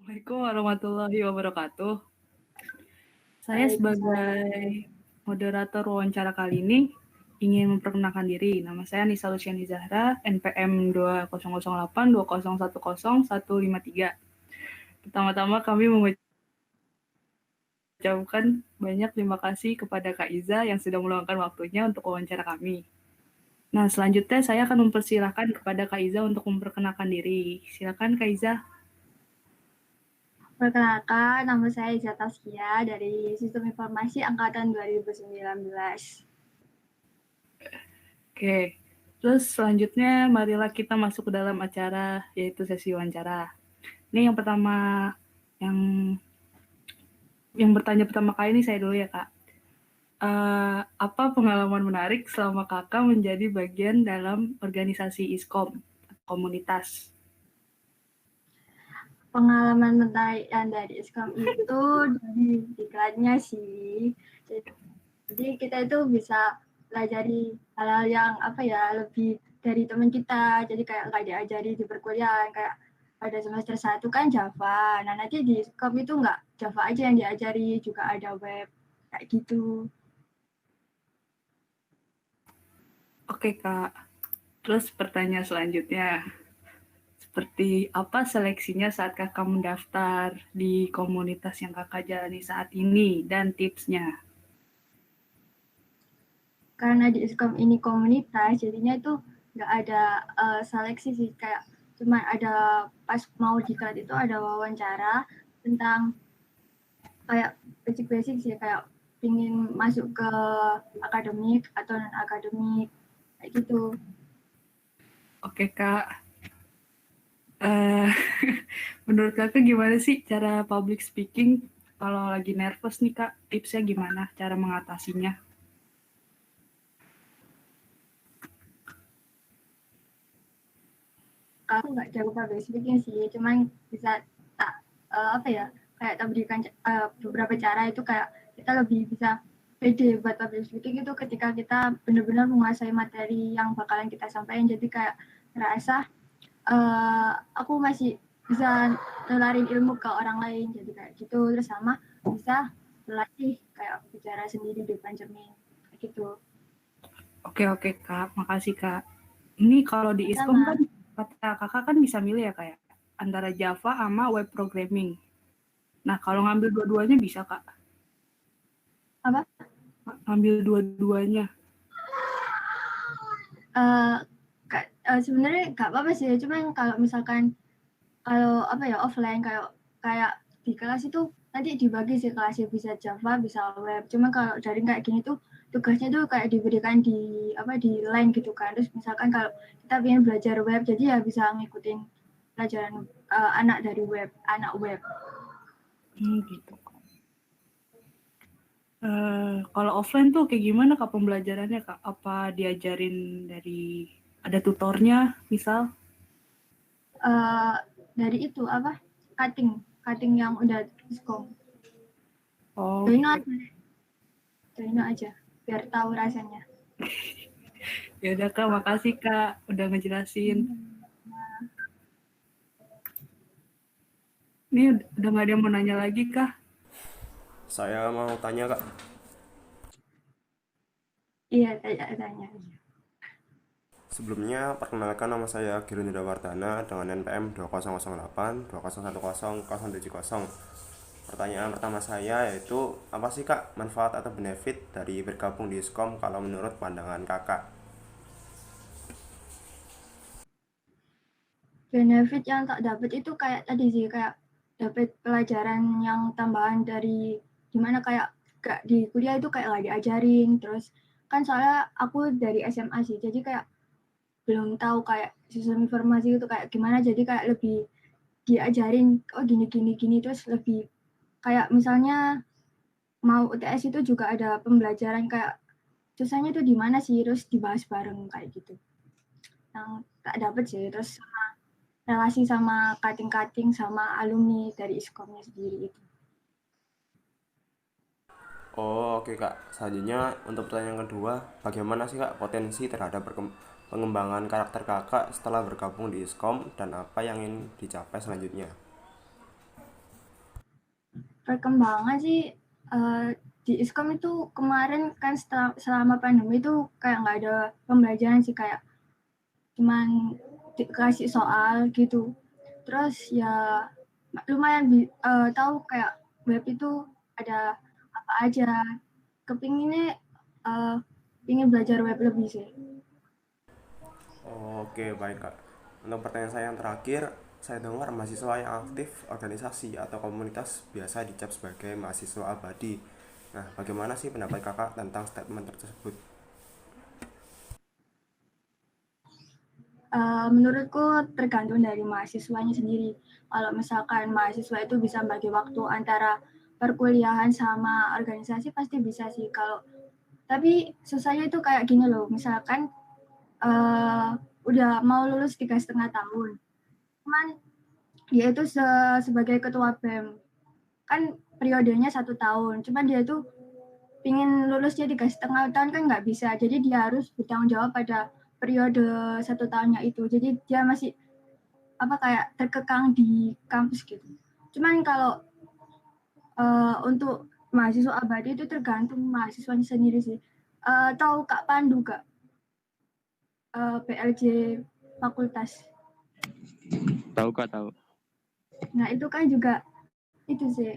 Assalamualaikum warahmatullahi wabarakatuh. Saya Waalaikumsalam. sebagai moderator wawancara kali ini ingin memperkenalkan diri. Nama saya Nisa Luciani Zahra, NPM 2008 2010 153. Pertama-tama kami mengucapkan banyak terima kasih kepada Kak Iza yang sudah meluangkan waktunya untuk wawancara kami. Nah, selanjutnya saya akan mempersilahkan kepada Kak Iza untuk memperkenalkan diri. Silakan Kak Iza. Perkenalkan, nama saya Iza Taskia dari Sistem Informasi Angkatan 2019. Oke, terus selanjutnya marilah kita masuk ke dalam acara yaitu sesi wawancara. Ini yang pertama, yang yang bertanya pertama kali ini saya dulu ya Kak. Apa pengalaman menarik selama Kakak menjadi bagian dalam organisasi ISKOM, komunitas? Pengalaman menarik yang dari ISKOM itu dari iklannya sih. Jadi kita itu bisa pelajari hal-hal yang lebih dari teman kita. Jadi kayak nggak diajari di perkuliahan, kayak pada semester 1 kan Java. Nah nanti di ISKOM itu nggak Java aja yang diajari, juga ada web kayak gitu. Oke Kak, terus pertanyaan selanjutnya. Seperti apa seleksinya saat Kakak mendaftar di komunitas yang Kakak jalani saat ini dan tipsnya? Karena di Iskom ini komunitas, jadinya itu nggak ada seleksi sih, kayak cuma ada pas mau diklat itu ada wawancara tentang kayak basic-basic sih, kayak pingin masuk ke akademik atau non akademik kayak gitu. Oke Kak, eh menurut Kakak gimana sih cara public speaking kalau lagi nervous nih Kak? Tipsnya gimana cara mengatasinya? Aku nggak jago public speaking sih, cuman bisa tak kayak tak berikan beberapa cara itu kayak kita lebih bisa pede buat public speaking itu ketika kita benar-benar menguasai materi yang bakalan kita sampaikan. Jadi kayak ngerasa aku masih bisa nularin ilmu ke orang lain, jadi kayak gitu. Terus sama bisa berlatih kayak bicara sendiri di depan cermin kayak gitu. Oke oke Kak, makasih Kak. Ini kalau di ISKOM kan Sama kata Kakak kan bisa milih ya kayak antara Java sama web programming. Nah, kalau ngambil dua-duanya bisa Kak? apa Ngambil dua-duanya. uh, sebenarnya nggak apa-apa sih, cuman kalau misalkan kalau offline kayak kayak di kelas itu nanti dibagi sih kelasnya, bisa Java bisa web. Cuma kalau daring kayak gini tuh tugasnya tuh kayak diberikan di line gitu kan. Terus misalkan kalau kita ingin belajar web, jadi ya bisa ngikutin pelajaran anak web. Gitu. Kalau offline tuh kayak gimana Kak pembelajarannya Kak? Apa diajarin dari ada tutornya misal? uh, dari itu cutting cutting yang udah diskom. Oh Join gitu. aja, join aja biar tahu rasanya. Ya udah Kak, makasih Kak udah ngejelasin. Ini udah nggak ada yang mau nanya lagi Kak? Saya mau tanya Kak, Iya, tanya. sebelumnya perkenalkan nama saya Girindra Wardana dengan NPM 2008 2010 070. Pertanyaan pertama saya yaitu apa sih Kak manfaat atau benefit dari bergabung di ISKOM kalau menurut pandangan Kakak? Benefit yang tak dapat itu kayak tadi sih, kayak dapat pelajaran yang tambahan dari gimana, kayak gak di kuliah itu kayak gak diajarin. Terus kan soalnya aku dari SMA sih, jadi kayak belum tahu kayak sistem informasi itu kayak gimana, jadi kayak lebih diajarin oh gini gini gini. Terus lebih kayak misalnya mau UTS itu juga ada pembelajaran kayak susahnya itu di mana sih, terus dibahas bareng kayak gitu yang tak dapat sih. Terus relasi sama kating-kating sama alumni dari iskomnya sendiri itu. Oh oke Kak, selanjutnya untuk pertanyaan kedua, bagaimana sih Kak potensi terhadap pengembangan karakter Kakak setelah bergabung di ISKOM dan apa yang ingin dicapai selanjutnya? perkembangan sih di Iskom itu kemarin kan selama pandemi itu kayak nggak ada pembelajaran sih, kayak cuman dikasih soal gitu. Terus ya lumayan tahu kayak web itu ada apa aja. Kepinginnya ingin belajar web lebih sih. Oke, baik Kak. Untuk pertanyaan saya yang terakhir, saya dengar mahasiswa yang aktif organisasi atau komunitas biasa dicap sebagai mahasiswa abadi. Nah, bagaimana sih pendapat Kakak tentang statement tersebut? Menurutku tergantung dari mahasiswanya sendiri. Kalau misalkan mahasiswa itu bisa bagi waktu antara perkuliahan sama organisasi pasti bisa sih. Tapi susahnya itu kayak gini loh, misalkan udah mau lulus 3,5 tahun, cuman dia itu sebagai ketua BEM kan periodenya 1 tahun, cuman dia itu pingin lulusnya 3,5 tahun kan nggak bisa, jadi dia harus bertanggung jawab pada periode 1 tahunnya itu, jadi dia masih kayak terkekang di kampus gitu. Cuman kalau untuk mahasiswa abadi itu tergantung mahasiswanya sendiri sih. Tahu Kak Pandu Kak, PLJ fakultas. Tahu Kak, tahu. Nah itu kan juga itu sih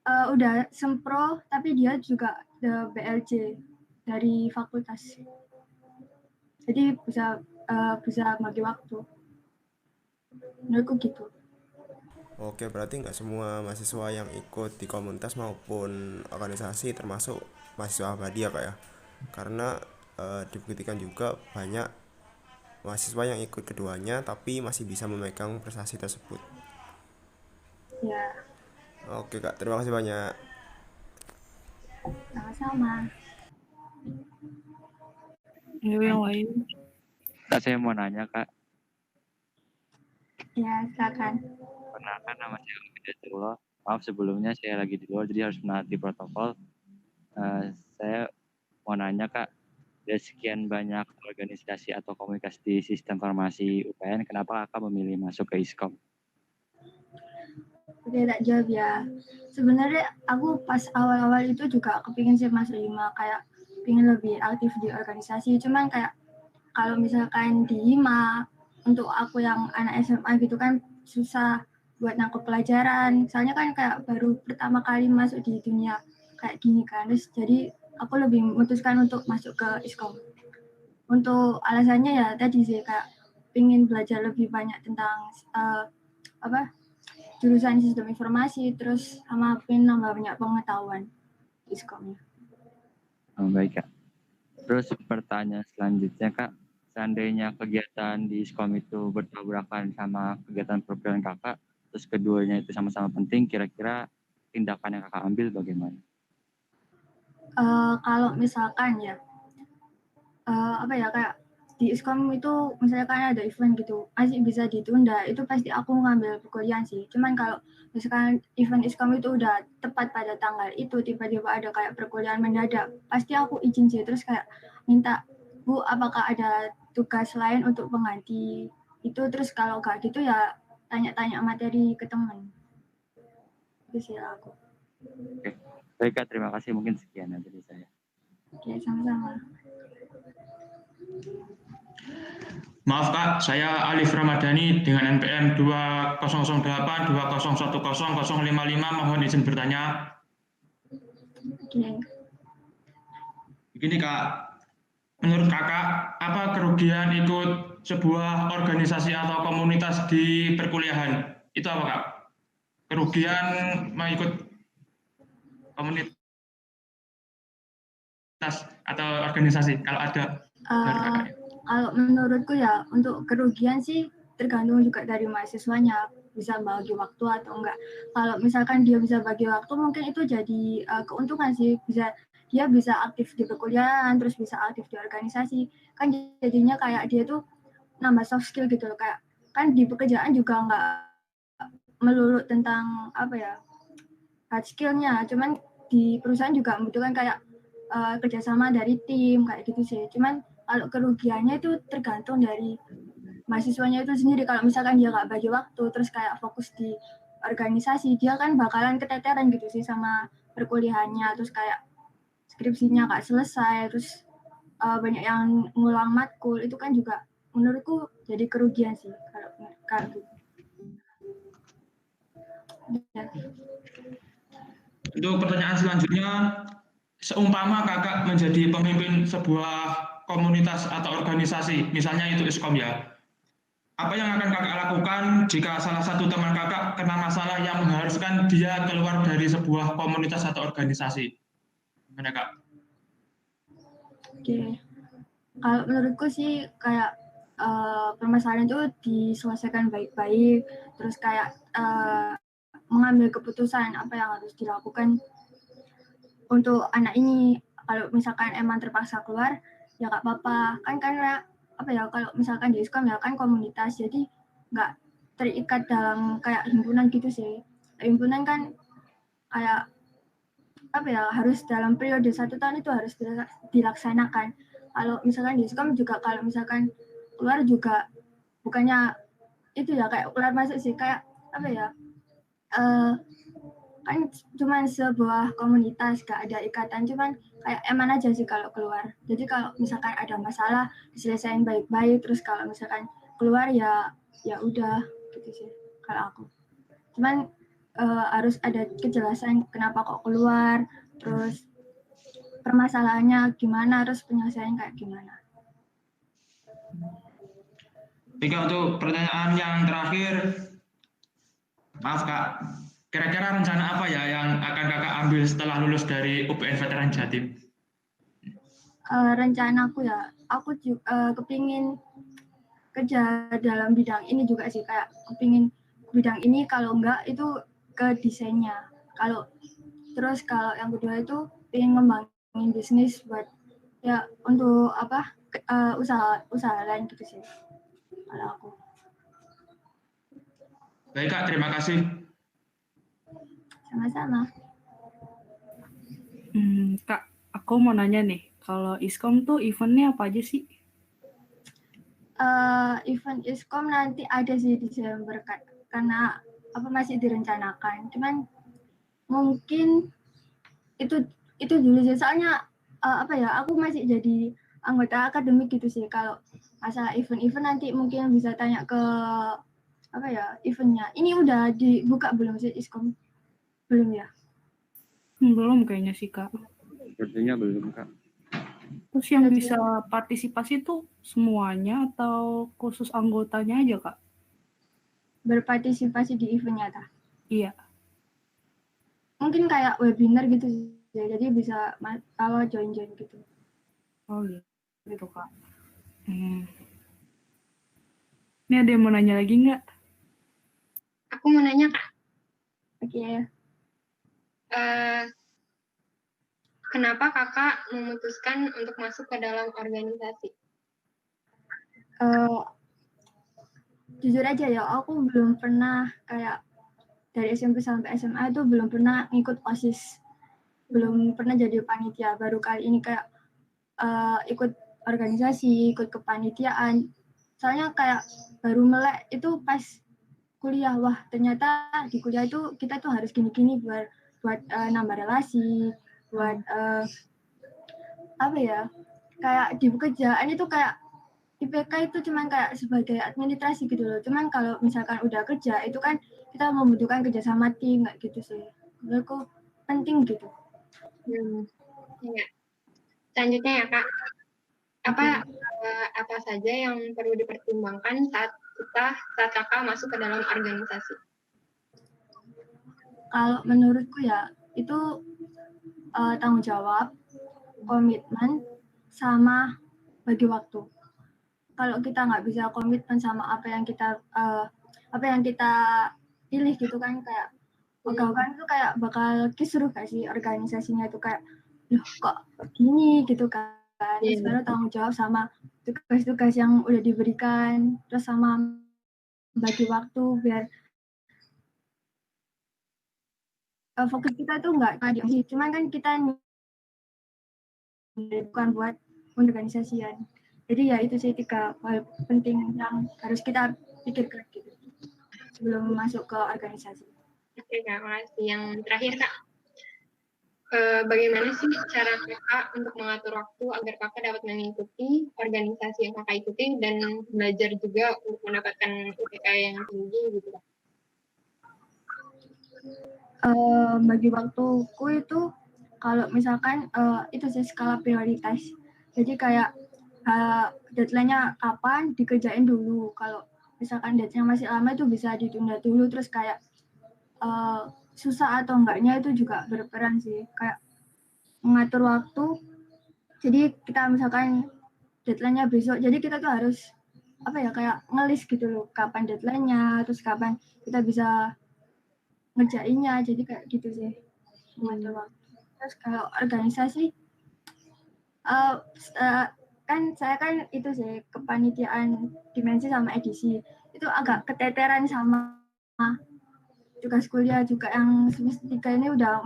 udah sempro tapi dia juga the BLJ dari fakultas. Jadi bisa bagi waktu. Menurutku gitu. Oke, berarti nggak semua mahasiswa yang ikut di komunitas maupun organisasi termasuk mahasiswa abadi ya Kak ya? Karena dibuktikan juga banyak mahasiswa yang ikut keduanya tapi masih bisa memegang prestasi tersebut. Ya, Oke Kak, terima kasih banyak. sama-sama. Ayo yang lain. Kak, saya mau nanya Kak. Ya, silakan. Perkenalkan, nama saya Hidayatullah. Maaf sebelumnya saya lagi di luar jadi harus menaati protokol. Saya mau nanya Kak, dari sekian banyak organisasi atau komunikasi di sistem farmasi UPN, kenapa Kakak memilih masuk ke Iskom? Oke, tak jawab ya. Sebenarnya aku pas awal-awal itu juga kepingin sih Mas Lima, kayak pingin lebih aktif di organisasi. Cuman kayak kalau misalkan di HIMA, untuk aku yang anak SMA gitu kan susah buat nangkep pelajaran. Soalnya kan kayak baru pertama kali masuk di dunia kayak gini kan. Terus jadi aku lebih memutuskan untuk masuk ke Iskom. Untuk alasannya ya tadi sih kayak pingin belajar lebih banyak tentang jurusan sistem informasi, terus sama pengen nambah banyak pengetahuan di Iskomnya. Baik Kak. Terus pertanyaan selanjutnya Kak, seandainya kegiatan di Iskom itu bertabrakan sama kegiatan program Kakak, terus keduanya itu sama-sama penting, kira-kira tindakan yang Kakak ambil bagaimana? Kalau misalkan ya kayak di Iskom itu misalkan ada event gitu masih bisa ditunda, itu pasti aku ngambil perkuliahan sih. Cuman kalau misalkan event Iskom itu udah tepat pada tanggal itu tiba-tiba ada kayak perkuliahan mendadak, pasti aku izin sih, terus kayak minta, Bu, apakah ada tugas lain untuk pengganti itu, terus kalau nggak gitu ya tanya-tanya materi ke teman. Itu sih aku. Oke. Baik Kak, terima kasih. Mungkin sekian dari saya. Oke, sama-sama. Maaf Kak, saya Alif Ramadhani dengan NPM 2008-2010-055, mohon izin bertanya. Oke. Begini Kak, menurut Kakak, apa kerugian ikut sebuah organisasi atau komunitas di perkuliahan? Itu apa Kak? Kerugian mengikut komunitas atau organisasi, kalau ada. Menurut Kakak. Kalau menurutku ya untuk kerugian sih tergantung juga dari mahasiswanya bisa bagi waktu atau enggak. Kalau misalkan dia bisa bagi waktu mungkin itu jadi keuntungan sih, dia bisa aktif di perkuliahan, terus bisa aktif di organisasi, kan jadinya kayak dia tuh nambah soft skill gitu loh, kayak kan di pekerjaan juga enggak melulu tentang hard skill-nya, cuman di perusahaan juga membutuhkan kayak kerjasama dari tim kayak gitu sih. Cuman kalau kerugiannya itu tergantung dari mahasiswanya itu sendiri. Kalau misalkan dia nggak bagi waktu terus kayak fokus di organisasi, dia kan bakalan keteteran gitu sih sama perkuliahannya, terus kayak skripsinya nggak selesai, terus banyak yang ngulang matkul, itu kan juga menurutku jadi kerugian sih kalau gitu. Ya. Untuk pertanyaan selanjutnya, seumpama kakak menjadi pemimpin sebuah komunitas atau organisasi, misalnya itu ISKOM ya, apa yang akan kakak lakukan jika salah satu teman kakak kena masalah yang mengharuskan dia keluar dari sebuah komunitas atau organisasi? Gimana kak? Oke, kalau menurutku sih kayak permasalahan itu diselesaikan baik-baik, terus kayak mengambil keputusan apa yang harus dilakukan untuk anak ini. Kalau misalkan emang terpaksa keluar, ya nggak apa-apa. Kan karena apa ya, kalau misalkan di ISKOM ya kan komunitas, jadi nggak terikat dalam kayak himpunan gitu sih. Himpunan kan kayak apa ya, harus dalam periode 1 tahun itu harus dilaksanakan. Kalau misalkan di ISKOM juga kalau misalkan keluar juga bukannya itu ya kayak keluar masuk sih, kayak apa ya, kan cuman sebuah komunitas, gak ada ikatan, cuman kayak eman aja sih kalau keluar. Jadi kalau misalkan ada masalah diselesaikan baik-baik, terus kalau misalkan keluar ya udah gitu sih kalau aku. Cuman harus ada kejelasan kenapa kok keluar, terus permasalahannya gimana, terus penyelesaian kayak gimana. Jika untuk pertanyaan yang terakhir, maaf kak, kira-kira rencana apa ya yang akan kakak ambil setelah lulus dari UPN Veteran Jatim? Rencanaku ya, aku juga kepingin kerja dalam bidang ini juga sih, kayak kepingin bidang ini, kalau enggak itu ke desainnya. Kalau yang kedua itu pengen ngembangin bisnis buat ya untuk apa usaha lain gitu sih kalau aku. Baik kak, terima kasih. Sama-sama. Kak, aku mau nanya nih, kalau ISKOM tuh eventnya apa aja sih? Event ISKOM nanti ada sih di Desember karena apa masih direncanakan. Cuman mungkin itu dulu sih, soalnya apa ya, aku masih jadi anggota akademik gitu sih. Kalau masalah event-event nanti mungkin bisa tanya ke apa ya, eventnya. Ini udah dibuka belum sih ISKOM? Belum ya? Belum kayaknya sih Kak. Sepertinya belum kak. Terus yang bisa partisipasi tuh semuanya atau khusus anggotanya aja Kak? Berpartisipasi di eventnya ta? Iya. Mungkin kayak webinar gitu sih, jadi bisa kalau join gitu. Oh iya, gitu Kak. Ini ada yang mau nanya lagi nggak? Aku mau nanya Kak, Oke. kenapa kakak memutuskan untuk masuk ke dalam organisasi? Jujur aja ya, aku belum pernah kayak dari SMP sampai SMA itu belum pernah ngikut OSIS, belum pernah jadi panitia. Baru kali ini kayak ikut organisasi, ikut kepanitiaan. Soalnya kayak baru melek itu pas kuliah. Wah, ternyata di kuliah itu kita tuh harus gini-gini buat nambah relasi, buat apa ya, kayak di pekerjaan itu kayak IPK itu cuman kayak sebagai administrasi gitu loh. Cuman kalau misalkan udah kerja itu kan kita membutuhkan kerjasama tim, nggak gitu sih. Menurutku penting gitu. Ya. Selanjutnya ya Kak, apa saja yang perlu dipertimbangkan saat kakak masuk ke dalam organisasi? Kalau menurutku ya itu tanggung jawab, komitmen, sama bagi waktu. Kalau kita nggak bisa komitmen sama apa yang kita pilih gitu kan, kayak ogah-ogahan itu kayak bakal kisruh gak sih organisasinya itu, kayak loh kok gini gitu kan. Terus baru tanggung jawab sama tugas-tugas yang udah diberikan, terus sama bagi waktu biar fokus kita tuh nggak tadi, cuman kan kita bukan buat organisasian. Jadi ya itu sih 3 hal penting yang harus kita pikirkan gitu sebelum masuk ke organisasi. Oke Kak, makasih. Yang terakhir Kak, bagaimana sih cara Kakak untuk mengatur waktu agar Kakak dapat mengikuti organisasi yang Kakak ikuti dan belajar juga untuk mendapatkan UTK yang tinggi gitu Kak? Bagi waktuku itu kalau misalkan itu sih skala prioritas. Jadi kayak deadline-nya kapan dikerjain dulu. Kalau misalkan deadline masih lama itu bisa ditunda dulu. Terus kayak susah atau enggaknya itu juga berperan sih. Kayak mengatur waktu. Jadi kita misalkan deadline-nya besok. Jadi kita tuh harus apa ya kayak ngelis gitu loh kapan deadline-nya, terus kapan kita bisa ngerjainnya. Jadi kayak gitu sih mengatur waktu. Terus kalau organisasi kan saya kan itu sih kepanitiaan dimensi sama edisi itu agak keteteran sama tugas kuliah juga yang semester 3 ini udah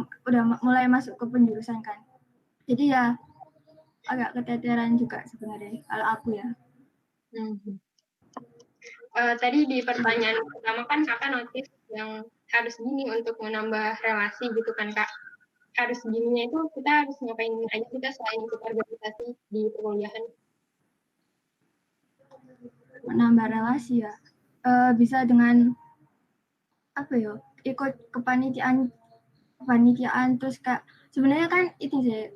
mulai masuk ke penjurusan kan. Jadi ya agak keteteran juga sebenarnya kalau aku ya. Tadi di pertanyaan pertama kan Kakak notice yang harus gini untuk menambah relasi gitu kan Kak. Harus gininya itu kita harus ngapain aja kita selain ikut organisasi di perkuliahan? Menambah relasi ya. Bisa dengan apa ya? Ikut kepanitiaan terus Kak. Sebenarnya kan itu sih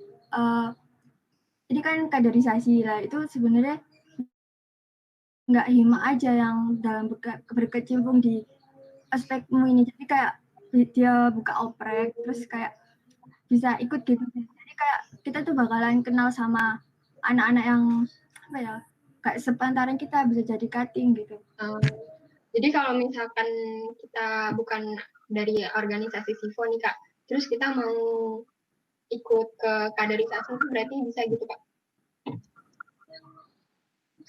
ini kan kaderisasi lah itu sebenarnya nggak hima aja yang dalam berkecimpung di aspekmu ini. Jadi kayak dia buka oprek terus kayak bisa ikut gitu. Jadi kayak kita tuh bakalan kenal sama anak-anak yang apa ya kayak sepantaran kita bisa jadi cutting gitu. Jadi kalau misalkan kita bukan dari organisasi SIFO nih Kak, terus kita mau ikut ke kaderisasi itu berarti bisa gitu Kak?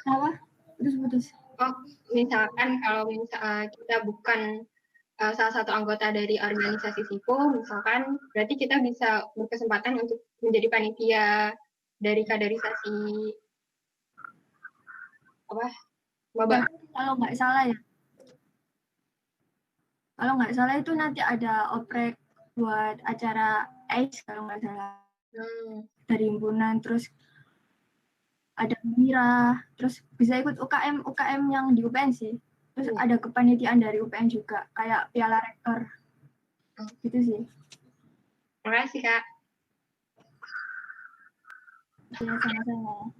Kenapa? Putus. Oh, misalkan kalau kita bukan salah satu anggota dari organisasi SIFO, misalkan berarti kita bisa berkesempatan untuk menjadi panitia dari kaderisasi apa? Maba. Kalau nggak salah itu nanti ada oprek buat acara AIS kalau nggak salah dari himpunan, terus ada Mira, terus bisa ikut UKM yang di UPN sih. Terus ada kepanitiaan dari UPN juga, kayak Piala Rektor. Gitu sih. Makasih, Kak. Ya, sama-sama.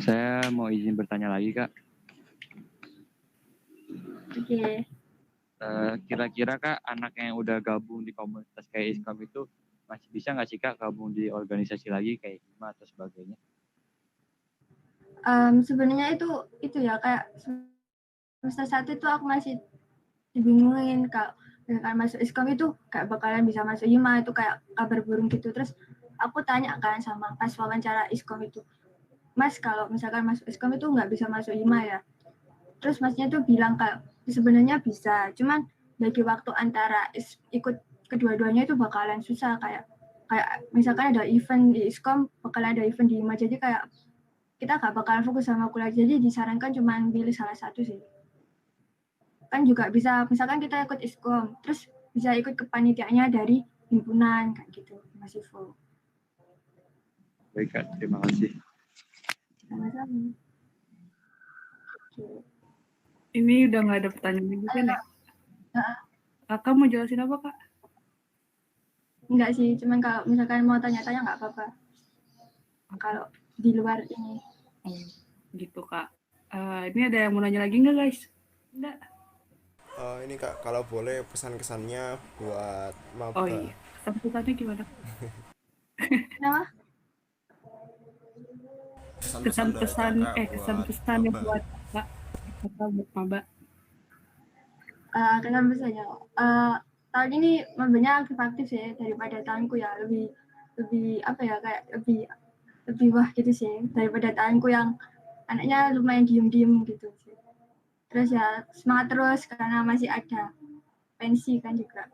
Saya mau izin bertanya lagi, Kak. Oke. Kira-kira Kak, anak yang udah gabung di komunitas kayak ISKOM itu masih bisa nggak sih Kak gabung di organisasi lagi kayak HIMA atau sebagainya? Sebenarnya itu ya kayak semester 1 itu aku masih dibingungin kalau misalkan masuk ISKOM itu kayak bakalan bisa masuk HIMA itu kayak kabar burung gitu. Terus aku tanya kan sama pas wawancara ISKOM itu, Mas kalau misalkan masuk ISKOM itu nggak bisa masuk HIMA ya? Terus masnya tuh bilang kayak sebenarnya bisa, cuman bagi waktu antara ikut kedua-duanya itu bakalan susah kayak misalkan ada event di ISKOM bakalan ada event di HIMA, jadi kayak kita nggak bakalan fokus sama kuliah, jadi disarankan cuma pilih salah satu sih. Kan juga bisa misalkan kita ikut ISKOM terus bisa ikut kepanitiaannya dari himpunan kayak gitu Mas Ivo. Baik Kak, terima kasih. Sama-sama. Ini udah nggak ada pertanyaan lagi kan ya? Kakak mau jelasin apa Kak? Enggak sih, cuman kalau misalkan mau tanya-tanya nggak apa-apa. Kalau di luar ini. Gitu Kak. Ini ada yang mau nanya lagi nggak guys? Enggak. Ini Kak, kalau boleh pesan-kesannya buat maba. Oh iya, pesan-kesannya gimana? Kenapa? Kesan-kesan buat Kak buat maba. Kenapa misalnya? Tahun ini mabanya aktif sih daripada tahunku ya, lebih apa ya kayak lebih wah gitu sih daripada tahunku yang anaknya lumayan diem gitu sih. Terus ya semangat terus karena masih ada pensi kan juga.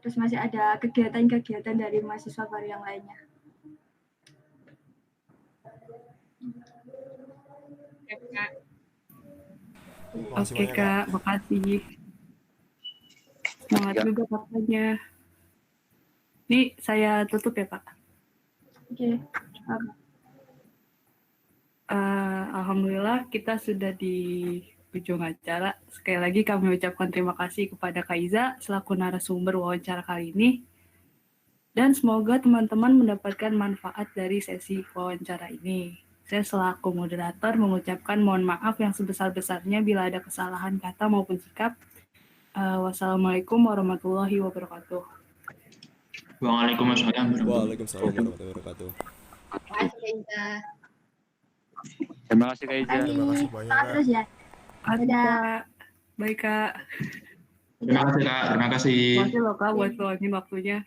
Terus masih ada kegiatan-kegiatan dari mahasiswa baru yang lainnya. Oke Kak, makasih. Semangat juga kakaknya. Nih saya tutup ya Pak. Oke. Alhamdulillah kita sudah di ujung acara. Sekali lagi kami ucapkan terima kasih kepada Kak Iza selaku narasumber wawancara kali ini. Dan semoga teman-teman mendapatkan manfaat dari sesi wawancara ini. Saya selaku moderator mengucapkan mohon maaf yang sebesar-besarnya bila ada kesalahan kata maupun sikap. Wassalamualaikum warahmatullahi wabarakatuh. Waalaikumsalam warahmatullahi Waalaikumsalam warahmatullahi wabarakatuh. Terima kasih Kak Iza. Terima kasih Kak Iza. Terima kasih banyak, Semangat Kak. terus ya. Makasih, Dadah. Kak. Baik Kak. Terima kasih Kak, terima kasih. Terima kasih loh Kak buat luangin waktunya.